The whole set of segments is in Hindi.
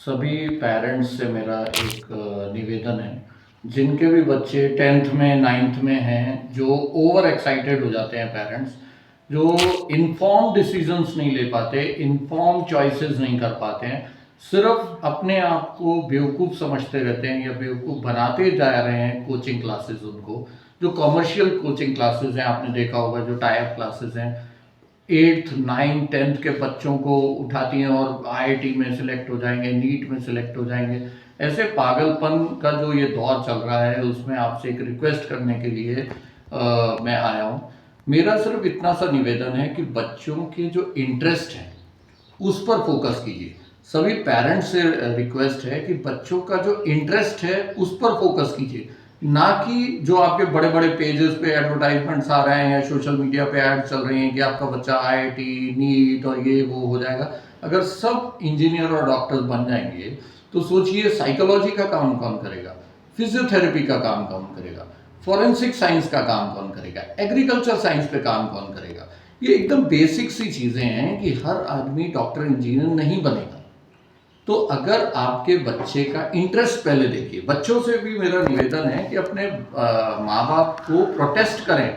सभी पेरेंट्स से मेरा एक निवेदन है, जिनके भी बच्चे 10th में 9th में हैं, जो ओवर एक्साइटेड हो जाते हैं पेरेंट्स, जो इन्फॉर्म डिसीजंस नहीं ले पाते, इन्फॉर्म चॉइसेस नहीं कर पाते हैं, सिर्फ अपने आप को बेवकूफ़ समझते रहते हैं या बेवकूफ़ बनाते जा रहे हैं। कोचिंग क्लासेस उनको, जो कमर्शियल कोचिंग क्लासेस हैं, आपने देखा होगा, जो टाइप क्लासेस हैं, 8th 9th 10th के बच्चों को उठाती हैं और आईआईटी में सिलेक्ट हो जाएंगे, नीट में सिलेक्ट हो जाएंगे। ऐसे पागलपन का जो ये दौर चल रहा है, उसमें आपसे एक रिक्वेस्ट करने के लिए मैं आया हूँ। मेरा सिर्फ इतना सा निवेदन है कि बच्चों के जो इंटरेस्ट है उस पर फोकस कीजिए। सभी पेरेंट्स से रिक्वेस्ट है कि बच्चों का जो इंटरेस्ट है उस पर फोकस कीजिए, ना कि जो आपके बड़े बड़े पेजेस पे एडवर्टाइजमेंट्स आ रहे हैं या सोशल मीडिया पे ऐड चल रही हैं कि आपका बच्चा आईआईटी नीट और ये वो हो जाएगा। अगर सब इंजीनियर और डॉक्टर्स बन जाएंगे तो सोचिए साइकोलॉजी का काम कौन करेगा, फिजियोथेरेपी का काम कौन करेगा, फॉरेंसिक साइंस का काम कौन करेगा, एग्रीकल्चर साइंस पे काम कौन करेगा। ये एकदम बेसिक सी चीज़ें हैं कि हर आदमी डॉक्टर इंजीनियर नहीं बनेगा। तो अगर आपके बच्चे का इंटरेस्ट पहले देखिए। बच्चों से भी मेरा निवेदन है कि अपने माँ बाप को प्रोटेस्ट करें,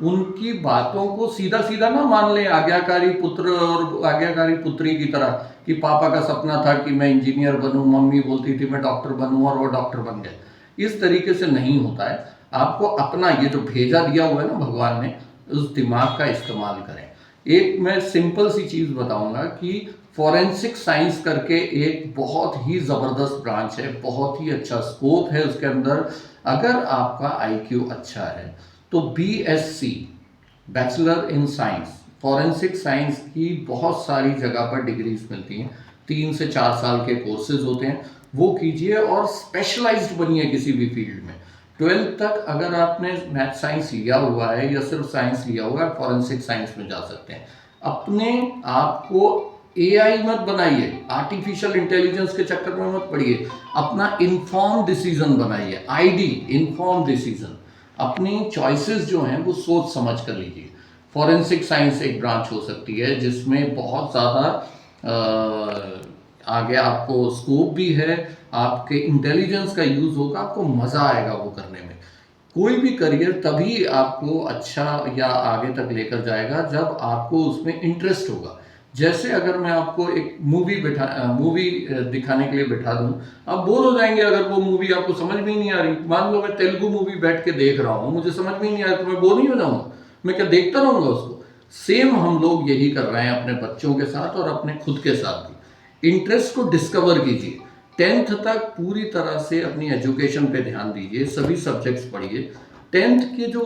उनकी बातों को सीधा सीधा ना मान लें आज्ञाकारी पुत्र और आज्ञाकारी पुत्री की तरह कि पापा का सपना था कि मैं इंजीनियर बनूं, मम्मी बोलती थी मैं डॉक्टर बनूं और वो डॉक्टर बन गए। इस तरीके से नहीं होता है। आपको अपना ये जो भेजा दिया हुआ है ना भगवान ने, उस दिमाग का इस्तेमाल करें। एक मैं सिंपल सी चीज़ बताऊंगा कि फॉरेंसिक साइंस करके एक बहुत ही ज़बरदस्त ब्रांच है, बहुत ही अच्छा स्कोप है उसके अंदर। अगर आपका आईक्यू अच्छा है तो BSc, bachelor in science, forensic science की बहुत सारी जगह पर डिग्रीज मिलती हैं। 3 से 4 साल के कोर्सेज होते हैं, वो कीजिए और स्पेशलाइज्ड बनिए किसी भी फील्ड में। 12th तक अगर आपने मैथ साइंस लिया हुआ है या सिर्फ साइंस लिया हुआ है, फॉरेंसिक साइंस में जा सकते हैं। अपने आप को एआई मत बनाइए, आर्टिफिशियल इंटेलिजेंस के चक्कर में मत पड़िए। अपना इन्फॉर्म डिसीजन बनाइए, आईडी इन्फॉर्म डिसीजन। अपनी चॉइसेस जो हैं वो सोच समझ कर लीजिए। फॉरेंसिक साइंस एक ब्रांच हो सकती है जिसमें बहुत ज़्यादा आगे आपको स्कोप भी है, आपके इंटेलिजेंस का यूज़ होगा, आपको मज़ा आएगा वो करने में। कोई भी करियर तभी आपको अच्छा या आगे तक लेकर जाएगा जब आपको उसमें इंटरेस्ट होगा। जैसे अगर मैं आपको एक मूवी दिखाने के लिए बैठा दूं, आप बोर हो जाएंगे अगर वो मूवी आपको समझ में ही नहीं आ रही। मान लो मैं तेलुगु मूवी बैठ के देख रहा हूँ, मुझे समझ में ही नहीं आ रहा, तो मैं बोर नहीं हो जाऊंगा? मैं क्या देखता रहूंगा उसको? सेम हम लोग यही कर रहे हैं अपने बच्चों के साथ और अपने खुद के साथ भी। इंटरेस्ट को डिस्कवर कीजिए। 10th तक पूरी तरह से अपनी एजुकेशन पे ध्यान दीजिए, सभी सब्जेक्ट्स पढ़िए। 10th के जो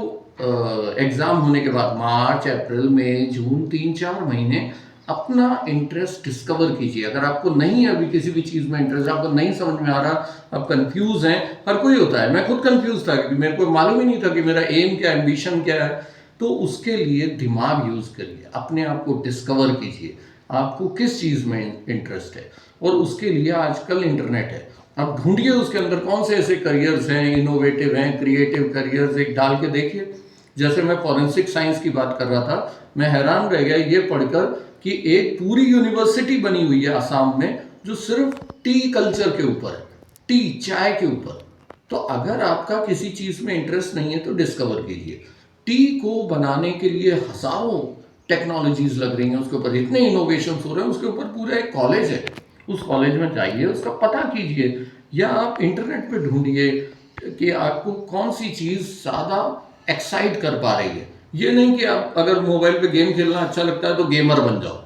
एग्ज़ाम होने के बाद मार्च अप्रैल मई जून 3-4 महीने अपना इंटरेस्ट डिस्कवर कीजिए। अगर आपको नहीं है अभी किसी भी चीज़ में इंटरेस्ट, आपको नहीं समझ में आ रहा, आप कंफ्यूज हैं, हर कोई होता है, मैं खुद कंफ्यूज था क्योंकि मेरे को मालूम ही नहीं था कि मेरा एम क्या, एम्बिशन क्या है। तो उसके लिए दिमाग यूज़ करिए, अपने आप को डिस्कवर कीजिए, आपको किस चीज़ में इंटरेस्ट है। और उसके लिए आजकल इंटरनेट है, आप ढूंढिए उसके अंदर कौन से ऐसे करियर्स हैं, इनोवेटिव हैं, क्रिएटिव करियर्स, एक डाल के देखिए। जैसे मैं फॉरेंसिक साइंस की बात कर रहा था, मैं हैरान रह गया ये पढ़कर कि एक पूरी यूनिवर्सिटी बनी हुई है आसाम में जो सिर्फ टी कल्चर के ऊपर है, टी चाय के ऊपर। तो अगर आपका किसी चीज़ में इंटरेस्ट नहीं है तो डिस्कवर कीजिए। टी को बनाने के लिए हजारों टेक्नोलॉजीज लग रही हैं, उसके ऊपर इतने इनोवेशन हो रहे हैं, उसके ऊपर पूरा एक कॉलेज है। उस कॉलेज में जाइए, उसका पता कीजिए, या आप इंटरनेट पे ढूंढिए कि आपको कौन सी चीज़ ज़्यादा एक्साइट कर पा रही है। ये नहीं कि आप अगर मोबाइल पे गेम खेलना अच्छा लगता है तो गेमर बन जाओ,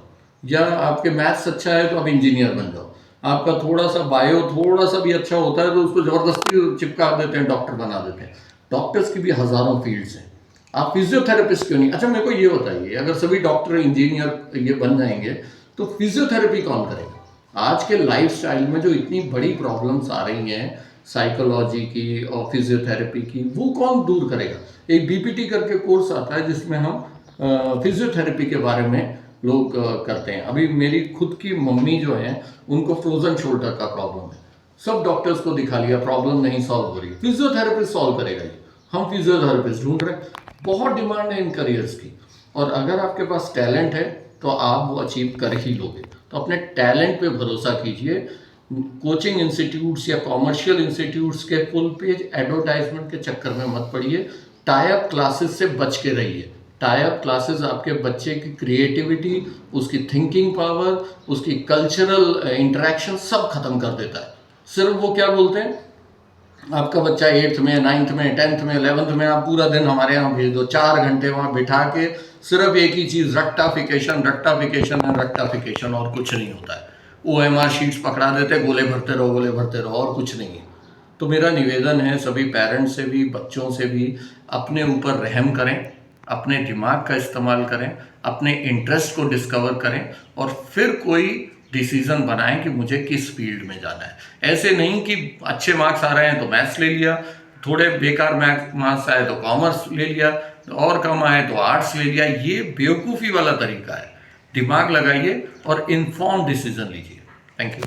या आपके मैथ्स अच्छा है तो आप इंजीनियर बन जाओ। आपका थोड़ा सा बायो थोड़ा सा भी अच्छा होता है तो उसको ज़बरदस्ती चिपका देते हैं, डॉक्टर बना देते हैं। डॉक्टर्स की भी हज़ारों फील्ड्स हैं, आप फिजियोथेरेपिस्ट क्यों नहीं? अच्छा मेरे को ये बताइए, अगर सभी डॉक्टर इंजीनियर ये बन जाएंगे तो फिजियोथेरेपी कौन करेगा? आज के लाइफस्टाइल में जो इतनी बड़ी प्रॉब्लम्स आ रही हैं साइकोलॉजी की और फिजियोथेरेपी की, वो कौन दूर करेगा? एक बीपीटी करके कोर्स आता है जिसमें हम फिजियोथेरेपी के बारे में लोग करते हैं। अभी मेरी खुद की मम्मी जो है उनको फ्रोजन शोल्डर का प्रॉब्लम है, सब डॉक्टर्स को दिखा लिया, प्रॉब्लम नहीं सॉल्व हो रही, फिजियोथेरेपिस्ट सॉल्व करेगा ये। हम फिजियोथेरेपिस्ट ढूंढ रहे हैं, बहुत डिमांड है इन करियर्स की। और अगर आपके पास टैलेंट है तो आप वो अचीव कर ही लोगे। तो अपने टैलेंट पे भरोसा कीजिए, कोचिंग इंस्टीट्यूट्स या कॉमर्शियल इंस्टीट्यूट्स के फुल पेज एडवर्टाइजमेंट के चक्कर में मत पड़िए। टाई अप क्लासेस से बच के रहिए। टाई अप क्लासेस आपके बच्चे की क्रिएटिविटी, उसकी थिंकिंग पावर, उसकी कल्चरल इंटरेक्शन सब खत्म कर देता है। सिर्फ वो क्या बोलते हैं, आपका बच्चा 8th में, 9th में, 10th में, 11th में, आप पूरा दिन हमारे यहाँ भेज दो, 4 घंटे वहाँ बिठा के सिर्फ एक ही चीज़ रट्टाफिकेशन रट्टाफिकेशन एंड रट्टाफिकेशन, और कुछ नहीं होता है। OMR शीट्स पकड़ा देते, गोले भरते रहो गोले भरते रहो, और कुछ नहीं है। तो मेरा निवेदन है सभी पेरेंट्स से भी, बच्चों से भी, अपने ऊपर रहम करें, अपने दिमाग का इस्तेमाल करें, अपने इंटरेस्ट को डिस्कवर करें और फिर कोई डिसीजन बनाएं कि मुझे किस फील्ड में जाना है। ऐसे नहीं कि अच्छे मार्क्स आ रहे हैं तो मैथ्स ले लिया, थोड़े बेकार मार्क्स आए तो कॉमर्स ले लिया, और कम आए तो आर्ट्स ले लिया। ये बेवकूफ़ी वाला तरीका है। दिमाग लगाइए और इन्फॉर्म डिसीजन लीजिए। Thank you.